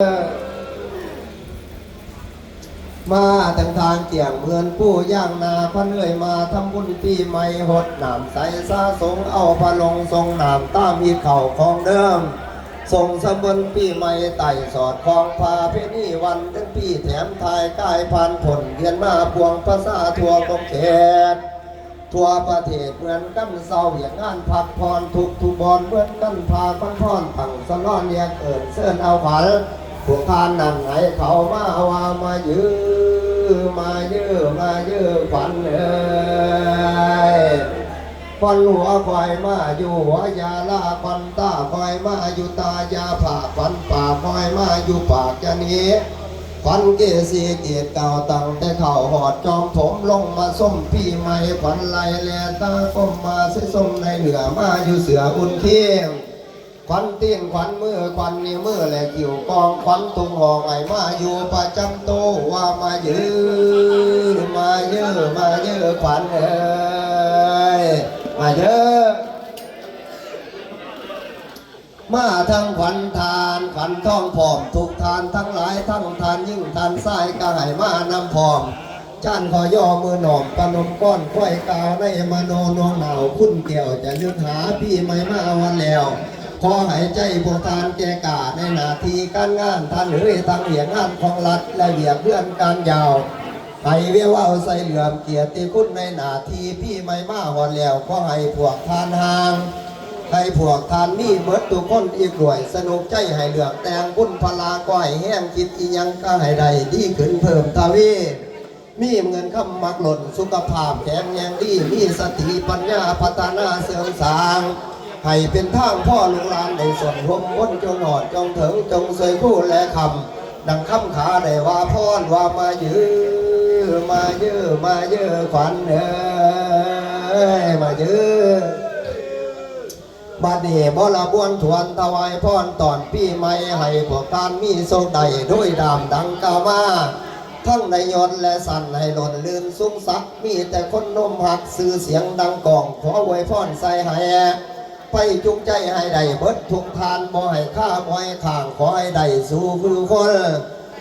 มาทางทางเกี่ยงเมือนผู้ย่างนาพันเอ่ยมาทำบุญปีใหม่หดหนามใสซาสงเอาพะลงทรงหนามตามมีเข่าของเดิมส่งสมบุญปีใหม่ไต่สอดคลองพาเพนี่วันทั้งปีแถมทายกายพันผลเรียนมาพวงภาษาทั่วกองเขตทั่วประเทศเหมือนกันเศร้าอย่างงานพักพรทุกบอลเหมือนกันพาพันพรตั้งสนอนเรียกเอิญเสื้อเอาขวัญพวกทานนั่งไหนเขามายื้อขวัญเอ้ยควันหัวควายมาอยู่หัวยาลาควันตาควายมาอยู่ตายาผ่าควันปากควายมาอยู่ปากจะนี้ควันเกศีเกียรติเก่าตั้งแต่เข่าหอดจอมผมลงมาส้มพี่ใหม่ควันไหลแลตาก้มมาใส่ส้มในเหนือมาอยู่เสืออุ่นเที่ยงควันตีนควันมือควันนิ้วมือแหลกกิ่วกองควันตุงหอกไอมาอยู่ประจำโตว่ามายื้อขวัญเอ้ยมาเยอะมาทั้งขวัญทานขวัญทองผอมทุกทานทั้งหลายทั้งทานยิ่งทานทรายกระหายมานำผอมจ้านขอย่อมือหนอมปนมก้อนค่อยกาวในมโนนวงหนาวคุ้นเกี่ยวจะลึกหาพี่ไม่มาวันแล้วขอหายใจพวกทานแก่กาในหน้าที่การงานท่านเฮ้ยทางเหยียงงานของรัฐและเหยียบเพื่อนการยาวให้เวียว่าใส่เหลื่อมเกียรติคุณในหน้าที่พี่ไม่มาหอนแล้วขอให้พวกทานห่างให้พวกทานมีเบิดทุกคนอีกด้วยสนุกใจให้เหลือกแต่งบุญพลาก้อยแห้งคิดอียังก็ให้ได้ดีขึ้นเพิ่มทวีมีเงินคำมักหล่นสุขภาพแข็งแรงดีมีสติปัญญาพัฒนาเสริมสร้างให้เป็นทางพ่อลูกหลานในส่วนรวมบนจงหอดจงถึงจงสวยคู่และคำดังคำขาได้ว่าพรว่ามายื้อขวัญเอ้ยมายื้อบัดนี้บ่ละบวนถวนถวายพรตอนปีใหม่ให้พวกท่านมีโชคได้ด้วยดามดังกามาทั้งในยนต์และสั่นให้หล่นลื่นซุ้งซักมีแต่คนนมหักสื่อเสียงดังกองขอไว้พรใส่ให้ไปจุงใจให้ได้เบิดทุกทานบ่ให้ข้าบ่ให้ข้างขอให้ได้สู่คือคน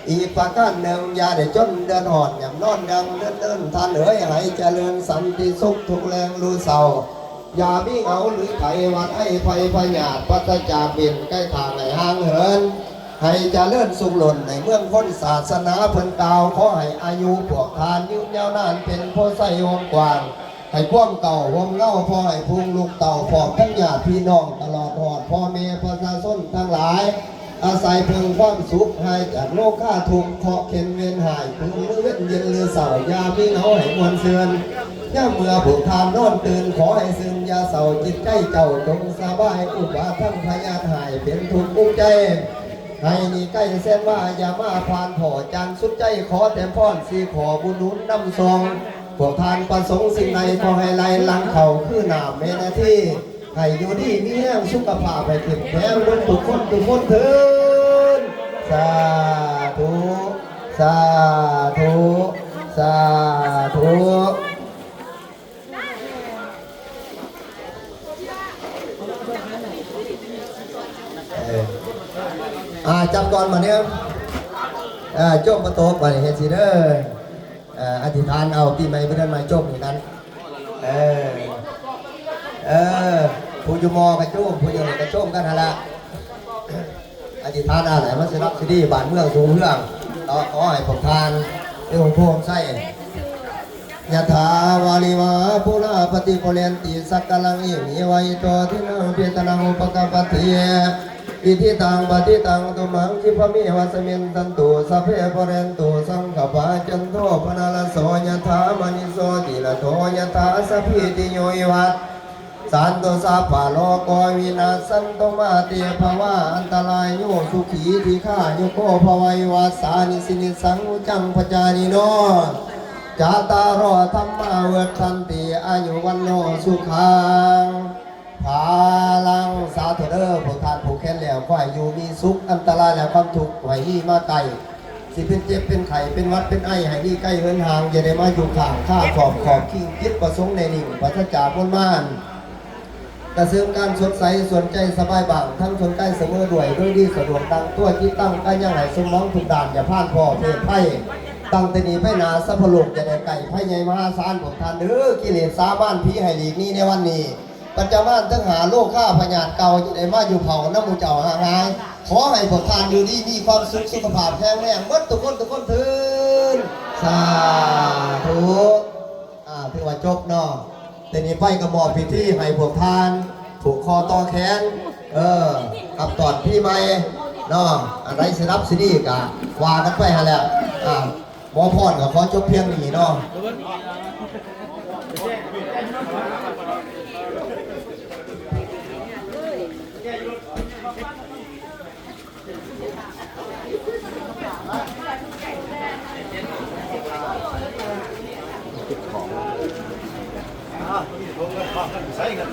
อีกประการหนึ่งอย่าได้จนเดินหอดอย่างนอนดังเดินท่านเอ๋ยให้เจริญสันติสุขทุกแรงรู้เศร้าอย่ามีเหงาหรือไขวัดไอ้ไฟพยาธิปัตจาเปลี่ยนใกล้ทางในห้างเหินให้เจริญสุขหล่นในเมืองพ้นศาสนาเพิ่นกาวขอให้อายุพวกทานยืนยาวนานเป็นโพไซโฮมกว้างให้ความเก่าห่มเงาพ่อให้พุงลูกเต่าพร้อมทั้งญาติพี่น้องตลอดหอดพ่อแม่ประชาชนทั้งหลายอาศัยเพิ่งความสุขให้จากโลกข้าทุกข์เคาะเข็นเวียนหายพึงมือเว้นเย็นเรือเสายามีเหงาให้มวลเสือนย่าเมื่อผู้ทานนอนตื่นขอให้ซึมยาเสาจิตใจเจ้าจงสบายอุบาทั้งพยาธิหายเป็นทุกข์อุ้งใจให้นี่ใกล้เส้นว่าอย่ามาผ่านผ่อจันสุดใจขอแต่พรสีขอบุญนุนนำทรงพวกทานประสงค์สิ่งใดขอให้ไล่ลังเขาคือหนามเมนาที่ให้อยู่ดีมีแห้งสุขภาพให้ถึงแข็งบนทุกคนเถิดสาธุสาธุจับก่อนมาเนี่ยจบประตูไปเฮซิเดอร์อธิษฐานเอาปีใหม่เพื่อนมาจบอย่างนั้นผู้ยุมอกระโจมผู้ยุกระโจมกันฮะละอธิษฐานอะไรมันจะรับสิดีบ้านเมืองสูงเรื่องขอให้ผมทานเรื่องพวงไส้ยะถาวาลิวาปุราปฏิโพเลนติสักกลังอิมิวัยโตทินังเปียตนังอุปกปฏิอิทิตังปฏิตังตุมังคิภมิวัสมินตันตุสัพเพปเรนตุสังขปาจันโทปนาลโสยะถามณิโสติละโทยะถาสัพพิติโยวัตสันตุสัพพะโลกวินาสันตุมาเตภวะอันตรายโยสุขีทีฆาโยโกภวัยวัสสานิสินิสังจังปจานิโนจาตารอธรรมาเวทันติอายุวันโนสุขังพาลังสาธุเด้อผู้ทานผู้แค้นแล้วขอให้อยู่มีสุขอันตรายและความทุกข์ไว้นี่มาไกลสิเป็นเจ็บเป็นไข้เป็นวัดเป็นไอให้นี่ใกล้เหินห่างอย่าได้มาอยู่ข้างข้าขอบขิงคิดประสงค์ในนิ่งปัจจาพ้นม่าน กระเสริมการสดใสสนใจสบายบางทั้งชนใกล้เสมอด้วยด้วยดีสะดวกดังตัวที่ตั้งก็ยังไหลสมองถูกด่านอย่าพลาดพ่อเพศไพ่ตั้งแต่นี้ไพ่นาสัพพลุกจะได้ไก่ไพ่ใหญ่มหาศาลผมทานเด้อกิเลสสาบ้านผีให้หลีกนี้ในวันนี้ปัจจุบันทั้งหาโลกข้าพญาตเก่าจะได้มาอยู่เผาน้ำมูเจ้าห่างหายขอให้ผมทานอยู่ดีมีความสุขสุขภาพแข็งแรงหมดทุกคนถึนสาธุถือว่าจบเนาะแต่นี้ไปกระบอกพิธีให้พวกทานผูกคอต่อแขนกับตอดพี่ไม่เนาะอะไรสิรับสิดีกะว่ากันไปฮะแหละหมอพรกับขอจบเพียงนี้เนาะใช่ครับ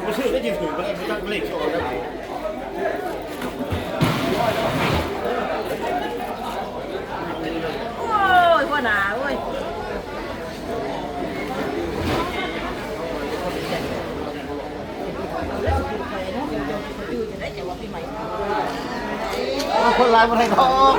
ไม่ใช่ได้ยินถึงก็ไม่ต้องเล่นโชว์ได้โอ้ยพ่อหนาเว้ยคนร้ายมาให้ท้อง